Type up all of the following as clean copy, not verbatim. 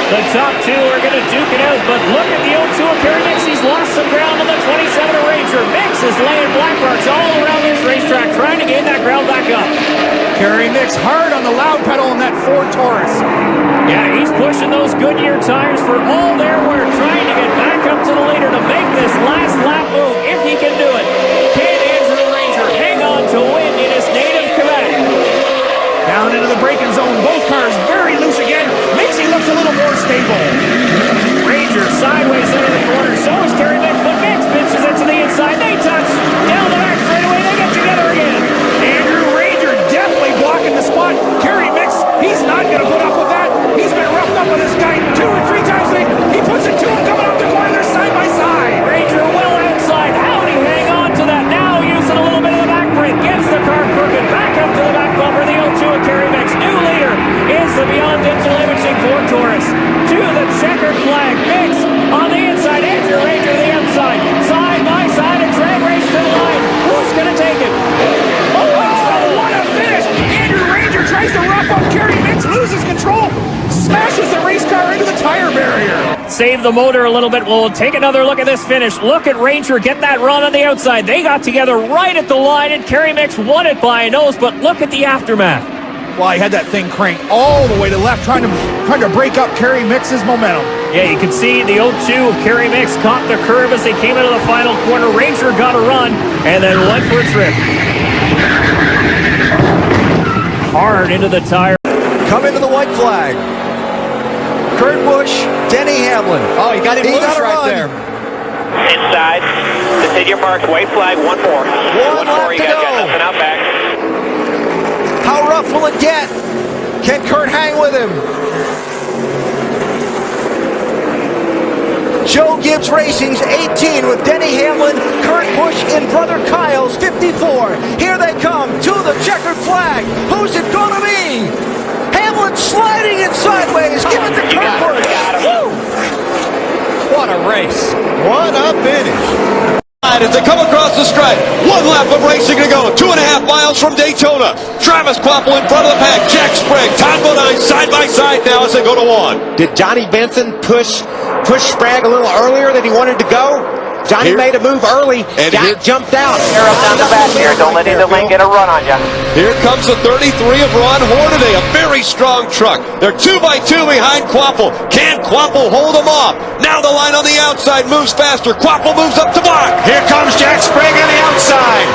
The top two are going to duke it out, but look at the 0-2 of Kerry Mix. He's lost some ground on the 27 of Ranger. Mix is laying black marks all around this racetrack, trying to gain that ground back up. Kerry Mix hard on the loud pedal in that Ford Taurus. Yeah, he's pushing those Goodyear tires for all their work, trying to get back up to the leader to make this last lap move, if he can do it. Can Andrew Ranger hang on to win in his native Quebec? Down into the braking zone, both cars very loose again. Mixie looks a little more stable. Ranger sideways into the corner, so is Kerry Mix, but Mix pitches it to the inside. They touch, down the back straightaway, they get together again. Andrew Ranger definitely blocking the spot. Kerry Mix, he's not going to put up with that. He's been roughed up with this guy 2 or 3 times. He puts it to him coming up the corner. They're side by side. Ranger well outside. How did he hang on to that? Now using a little bit of the back brake. Gets the car crooked. Back up to the back bumper. The 0-2 of Kerry Mix. New leader is the Beyond Digital Imaging Ford Taurus. To the checkered flag. Mix on the inside. Andrew Ranger the outside. Side by side. A drag race to the line. Who's going to take it? What a finish! Andrew Ranger tries to rough up Kerry Mix, loses control, smashes the race car into the tire barrier. Save the motor a little bit. We'll take another look at this finish. Look at Ranger get that run on the outside. They got together right at the line, and Kerry Mix won it by a nose, but look at the aftermath. Well, he had that thing cranked all the way to left, trying to break up Kerry Mix's momentum. Yeah, you can see the 0-2 of Kerry Mix caught the curve as they came into the final corner. Ranger got a run and then went for a trip. Hard into the tire. Come into the white flag. Kurt Busch, Denny Hamlin. Oh, he got him loose right there. Inside. Continue your marks. White flag. One more. One lap You to guys go. got nothing out back. How rough will it get? Can Kurt hang with him? Joe Gibbs Racing's 18 with Denny Hamlin, Kurt Busch in brother Kyle's 54. Here they come to the checkered flag. Who's it gonna be? Hamlin sliding it sideways. Give it to Kurt Busch. Woo! What a race. What a finish. As they come across the stripe, 1 lap of racing to go, 2.5 miles from Daytona. Travis Kvapil in front of the pack, Jack Sprague, Todd Bodine side by side now as they go to 1. Did Johnny Benson push Sprague a little earlier than he wanted to go? Johnny made a move early. Jack jumped out. Air up down the back here. Don't let either lane get a run on you. Here comes the 33 of Ron Hornaday, a very strong truck. They're 2x2 behind Kvapil. Can Kvapil hold them off? Now the line on the outside moves faster. Kvapil moves up to block. Here comes Jack Sprague on the outside.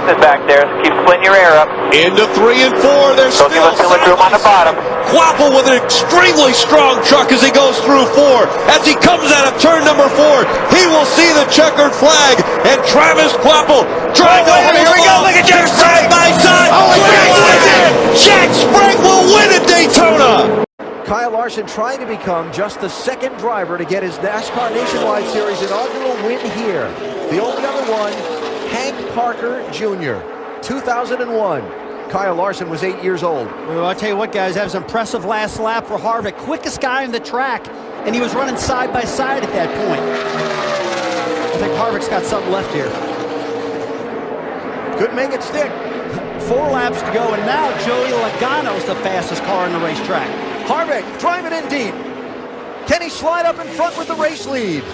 Sit back there. Keep splitting your air up. Into 3 and 4. They're Don't give us too much room on the bottom. Kvapil with an extremely strong truck as he goes through 4. As he comes out of turn number 4, he will see the checkered flag. And Travis Kvapil trying to hold Here we go. on. Look at Jack Side Sprague. by side. Oh, Jack wins it. Jack Sprague will win at Daytona. Kyle Larson trying to become just the 2nd driver to get his NASCAR Nationwide Series inaugural win here. The only other one, Hank Parker Jr., 2001. Kyle Larson was 8 years old. Well, I'll tell you what, guys, that was an impressive last lap for Harvick. Quickest guy on the track, and he was running side by side at that point. I think Harvick's got something left here. Couldn't make it stick. 4 laps to go, and now Joey Logano's the fastest car on the racetrack. Harvick driving in deep. Can he slide up in front with the race lead?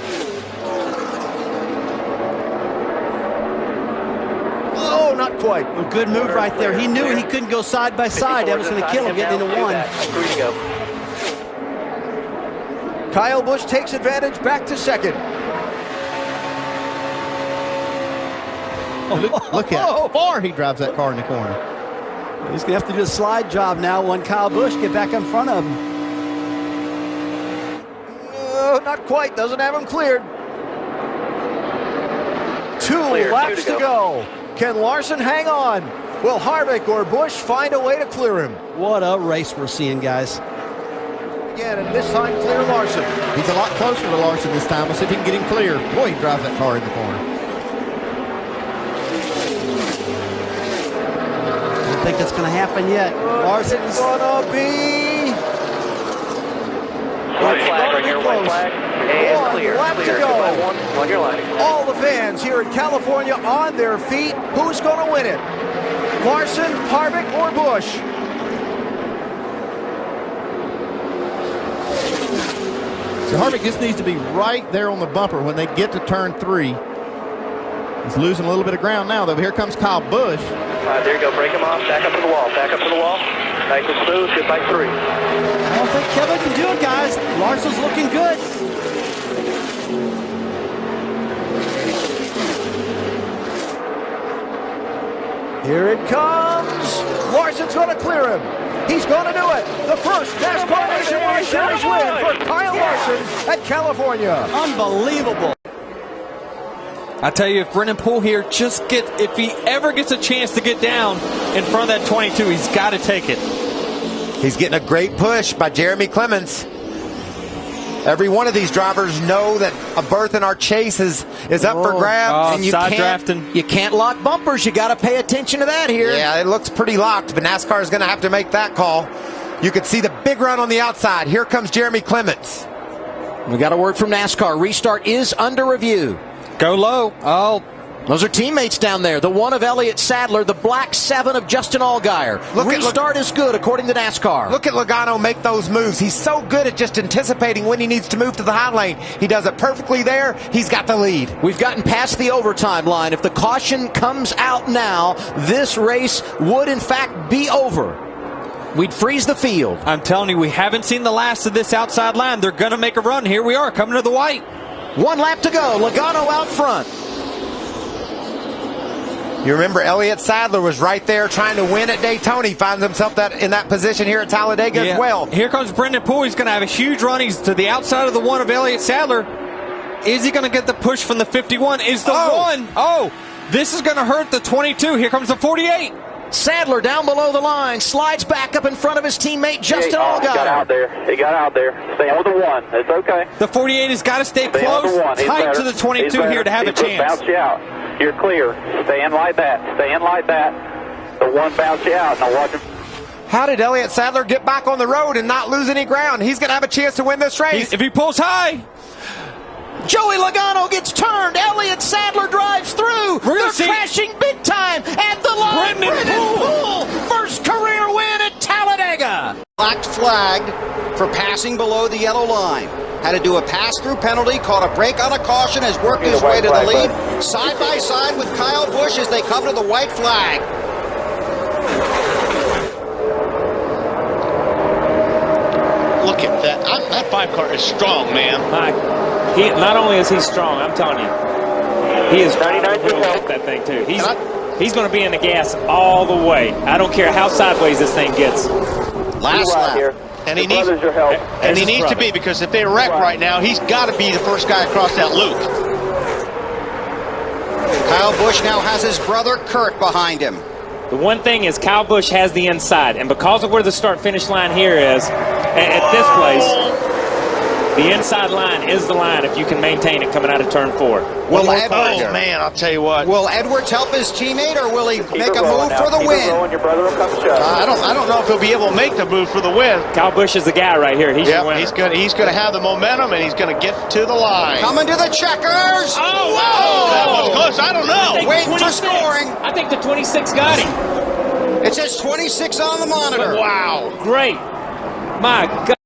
Oh, not quite. A good move right there. He knew he couldn't go side by side. That was going to kill him getting into 1. Free to go. Kyle Busch takes advantage back to 2nd. Look at how far he drives that car in the corner. He's going to have to do a slide job now when Kyle Busch get back in front of him. Oh, not quite. Doesn't have him cleared. 2 laps to go. Can Larson hang on? Will Harvick or Busch find a way to clear him? What a race we're seeing, guys. Again, and this time clear Larson. He's a lot closer to Larson this time. We'll see if he can get him clear. Boy, he drives that car in the corner. I don't think that's going to happen yet. Larson's gonna be. White flag right here. White flag. And clear. Lap to Clear. go. On your line. All the fans here in California on their feet. Who's going to win it? Larson, Harvick, or Busch? So Harvick just needs to be right there on the bumper when they get to turn 3. He's losing a little bit of ground now, though. Here comes Kyle Busch. There you go. Break him off. Back up to the wall. Back up to the wall. Nice and smooth. Get by 3. I don't think Kevin can do it, guys. Larson's looking good. Here it comes. Larson's going to clear him. He's going to do it. The first NASCAR Nationwide Series win for Kyle Larson at California. Unbelievable. I tell you, if Brennan Poole here if he ever gets a chance to get down in front of that 22, he's got to take it. He's getting a great push by Jeremy Clements. Every one of these drivers know that a berth in our chase is up for grabs. And you can't lock bumpers. You got to pay attention to that here. Yeah, it looks pretty locked, but NASCAR is going to have to make that call. You can see the big run on the outside. Here comes Jeremy Clements. We got a word from NASCAR. Restart is under review. Go low. Oh, those are teammates down there. The 1 of Elliott Sadler, the black 7 of Justin Allgaier. Restart is good, according to NASCAR. Look at Logano make those moves. He's so good at just anticipating when he needs to move to the high lane. He does it perfectly there. He's got the lead. We've gotten past the overtime line. If the caution comes out now, this race would, in fact, be over. We'd freeze the field. I'm telling you, we haven't seen the last of this outside line. They're going to make a run. Here we are, coming to the white. 1 lap to go. Logano out front. You remember Elliott Sadler was right there trying to win at Daytona. He finds himself in that position here at Talladega as well. Here comes Brendan Poole. He's going to have a huge run. He's to the outside of the 1 of Elliott Sadler. Is he going to get the push from the 51? Is the 1? Oh, this is going to hurt the 22. Here comes the 48. Sadler down below the line, slides back up in front of his teammate Justin Allgaier. He got out there. He got out there. Stay on with the 1. It's okay. The 48 has got to stay close, tight to the 22 here to have a chance. Bounce you out. You're clear. Stay in like that. Stay in like that. The 1 bounce you out. Now watch him. How did Elliott Sadler get back on the road and not lose any ground? He's going to have a chance to win this race. If he pulls high. Joey Logano gets turned. Elliott Sadler drives through. They're crashing big time at the line. Brendan Poole, first career win at Talladega. Black flagged for passing below the yellow line. Had to do a pass-through penalty, caught a break on a caution, has worked his way to the lead. Side by side with Kyle Busch as they come to the white flag. Look at that. That 5 car is strong, man. Not only is he strong, I'm telling you, he is 99 to help that thing too. He's going to be in the gas all the way. I don't care how sideways this thing gets. Last lap. Here. And he needs to be, because if they wreck right now, he's got to be the first guy across that loop. Kyle Busch now has his brother Kurt behind him. The one thing is Kyle Busch has the inside, and because of where the start-finish line here is, at this place, the inside line is the line if you can maintain it coming out of turn 4. Will Edwards, man, I'll tell you what. Will Edwards help his teammate, or will he make a move for the win? Your brother will come shut. I don't know if he'll be able to make the move for the win. Kyle Busch is the guy right here. He's your winner. He's going to have the momentum, and he's going to get to the line. Coming to the checkers. Oh, wow. That was close. I don't know. Waiting for scoring. I think the 26 got him. It says 26 on the monitor. Wow. Great. My God.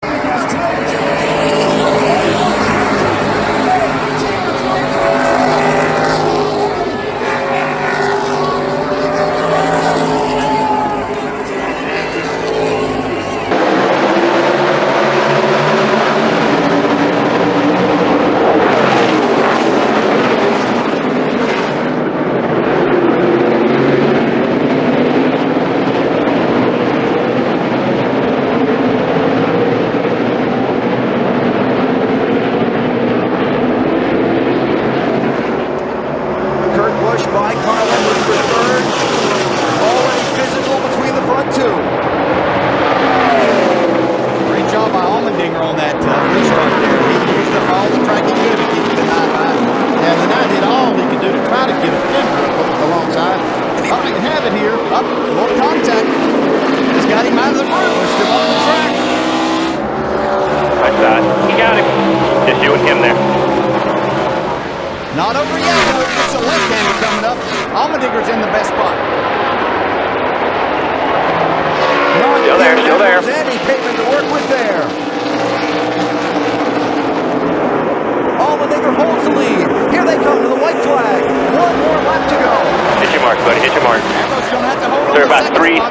Not over yet. It's a left-hander coming up. Allmendinger's in the best spot. Still there. Any pavement to work with there.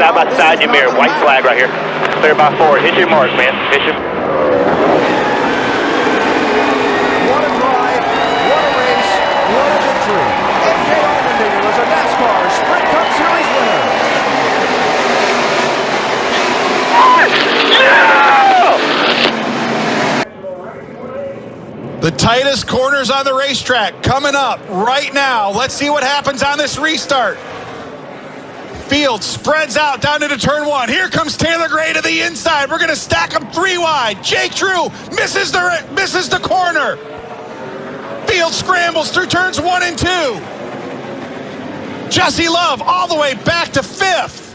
side by side in your mirror. White flag right here. Clear by 4. Hit your mark, man. Hit your... What a drive, what a race, what a victory. A.J. Allmendinger was a NASCAR Sprint Cup Series winner. The tightest corners on the racetrack coming up right now. Let's see what happens on this restart. Field spreads out down into turn 1. Here comes Taylor Gray to the inside. We're going to stack them 3 wide. Jake Drew misses the corner. Field scrambles through turns 1 and 2. Jesse Love all the way back to 5th.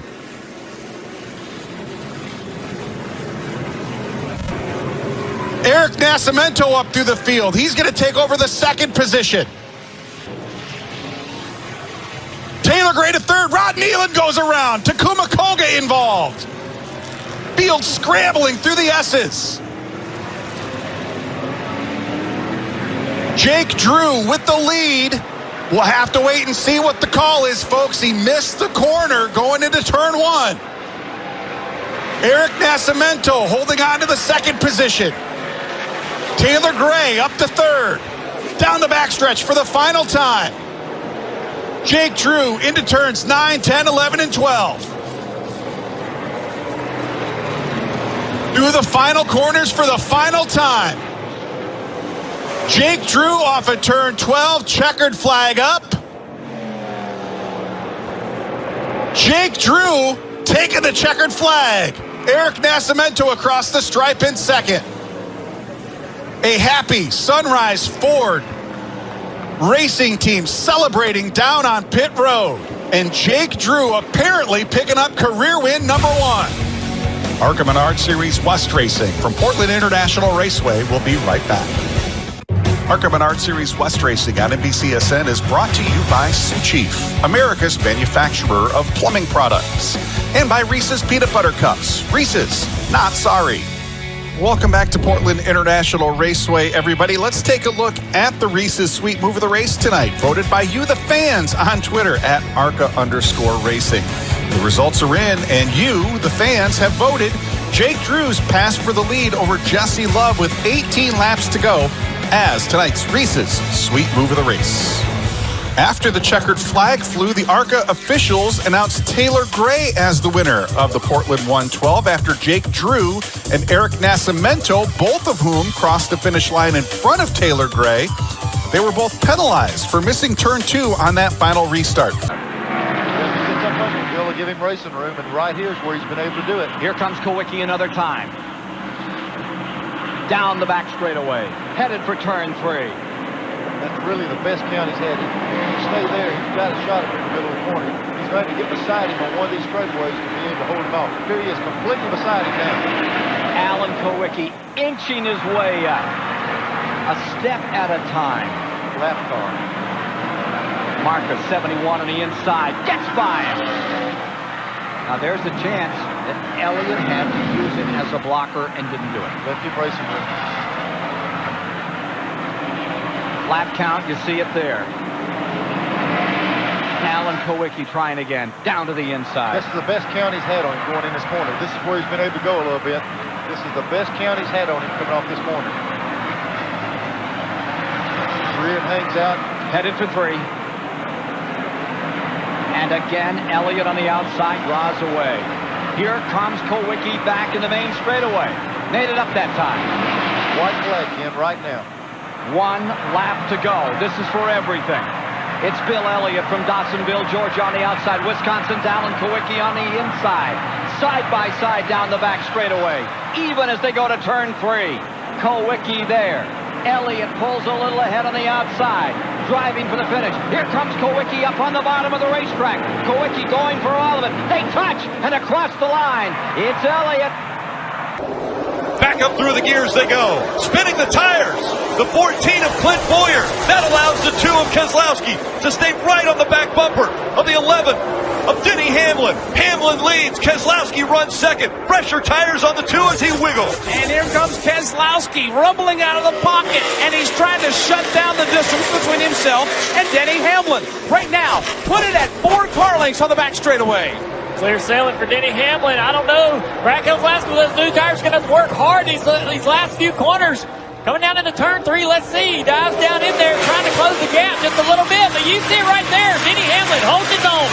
Eric Nascimento up through the field. He's going to take over the 2nd position. Taylor Gray to 3rd. Rod Nealon goes around. Takuma Koga involved. Field scrambling through the S's. Jake Drew with the lead. We'll have to wait and see what the call is, folks. He missed the corner going into turn 1. Eric Nascimento holding on to the 2nd position. Taylor Gray up to 3rd. Down the backstretch for the final time. Jake Drew into turns 9, 10, 11, and 12. Through the final corners for the final time. Jake Drew off at turn 12, checkered flag up. Jake Drew taking the checkered flag. Eric Nascimento across the stripe in 2nd. A happy Sunrise Ford racing team celebrating down on pit road. And Jake Drew apparently picking up career win number 1. ARCA Menard Series West Racing from Portland International Raceway will be right back. ARCA Menard Series West Racing on NBCSN is brought to you by Sioux Chief, America's manufacturer of plumbing products, and by Reese's Peanut Butter Cups. Reese's, not sorry. Welcome back to Portland International Raceway, everybody. Let's take a look at the Reese's Sweet Move of the Race tonight, voted by you, the fans, on Twitter at ARCA_racing. The results are in, and you, the fans, have voted. Jake Drew's passed for the lead over Jesse Love with 18 laps to go as tonight's Reese's Sweet Move of the Race. After the checkered flag flew, the ARCA officials announced Taylor Gray as the winner of the Portland 112 after Jake Drew and Eric Nascimento, both of whom crossed the finish line in front of Taylor Gray. They were both penalized for missing turn 2 on that final restart. Bill will give him racing room, and right here is where he's been able to do it. Here comes Kowicki another time. Down the back straightaway, headed for turn 3. That's really the best count he's had. If you stay there, he's got a shot up in the middle of the corner. He's going to get beside him on one of these straightaways to be able to hold him off. Here he is, completely beside him now. Alan Kowicki inching his way up, a step at a time. Lap car. Marcus 71 on the inside, gets by him. Now there's a chance that Elliott had to use him as a blocker and didn't do it. Left him racing room. Lap count, you see it there. Alan Kowicki trying again, down to the inside. This is the best count he's had on him going in this corner. This is where he's been able to go a little bit. This is the best count he's had on him coming off this corner. Rear hangs out. Headed for 3. And again, Elliott on the outside draws away. Here comes Kowicki back in the main straightaway. Made it up that time. White flag, Ken, right now. 1 lap to go. This is for everything. It's Bill Elliott from Dawsonville, Georgia on the outside. Wisconsin's Alan Kowicki on the inside. Side by side down the back straightaway. Even as they go to turn 3. Kowicki there. Elliott pulls a little ahead on the outside. Driving for the finish. Here comes Kowicki up on the bottom of the racetrack. Kowicki going for all of it. They touch and across the line. It's Elliott. Back up through the gears they go. Spinning the tires. The 14 of Clint Boyer. That allows the 2 of Keselowski to stay right on the back bumper of the 11 of Denny Hamlin. Hamlin leads. Keselowski runs second. Fresher tires on the 2 as he wiggles. And here comes Keselowski rumbling out of the pocket. And he's trying to shut down the distance between himself and Denny Hamlin. Right now, put it at 4 car lengths on the back straightaway. Clear sailing for Denny Hamlin. I don't know. Brad Keselowski with those new tires going to work hard these last few corners. Coming down into turn 3, let's see. He dives down in there trying to close the gap just a little bit. But you see it right there. Denny Hamlin holds his own.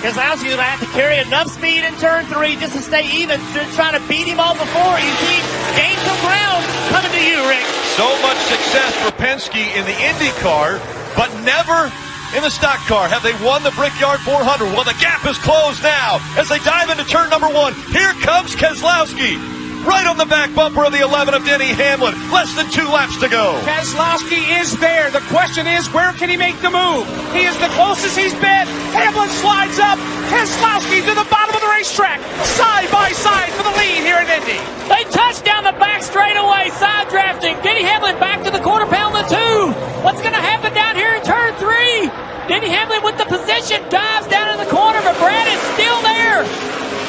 Keselowski's going to have to carry enough speed in turn 3 just to stay even. They're trying to beat him all before. You see, gain some ground coming to you, Rick. So much success for Penske in the Indy car, but never in the stock car have they won the Brickyard 400. Well, the gap is closed now as they dive into turn number 1. Here comes Keselowski. Right on the back bumper of the 11 of Denny Hamlin. Less than 2 laps to go. Keselowski is there. The question is, where can he make the move? He is the closest he's been. Hamlin slides up. Keselowski to the bottom of the racetrack. Side by side for the lead here in Indy. They touch down the back straightaway. Side drafting. Denny Hamlin back to the quarter pound of 2. What's going to happen down here in turn 3? Denny Hamlin with the position. Dives down in the corner, but Brad is still there.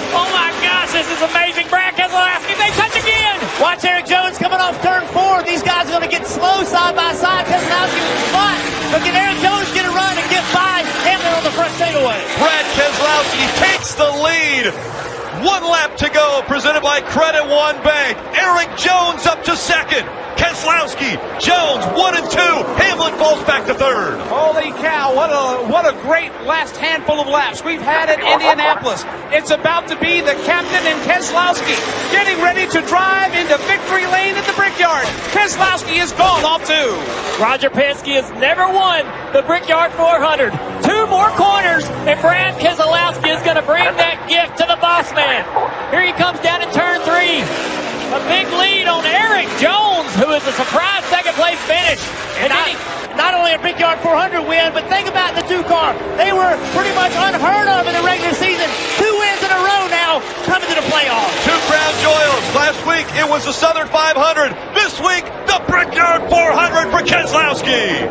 Oh my gosh, this is amazing. Brad Keselowski, they touch again. Watch Eric Jones coming off turn 4. These guys are going to get slow side by side. Keselowski was flat. But can Eric Jones get a run and get by Hamlin on the front straightaway? Brad Keselowski takes the lead. 1 lap to go, presented by Credit One Bank. Eric Jones up to second. Keselowski, Jones 1 and 2. Hamlin falls back to third. Holy cow, what a great last handful of laps we've had at Indianapolis. It's about to be the captain and Keselowski getting ready to drive into victory lane at the Brickyard. Keselowski is gone off 2. Roger Penske has never won the Brickyard 400. 2 more corners, and Brad Keselowski is going to bring that gift to the boss man. Here he comes down in turn 3. A big lead on Eric Jones, who is a surprise second-place finish. And not only a Brickyard 400 win, but think about the 2 car. They were pretty much unheard of in the regular season. 2 wins in a row now coming to the playoffs. 2 crown jewels. Last week it was the Southern 500. This week the Brickyard 400 for Keselowski.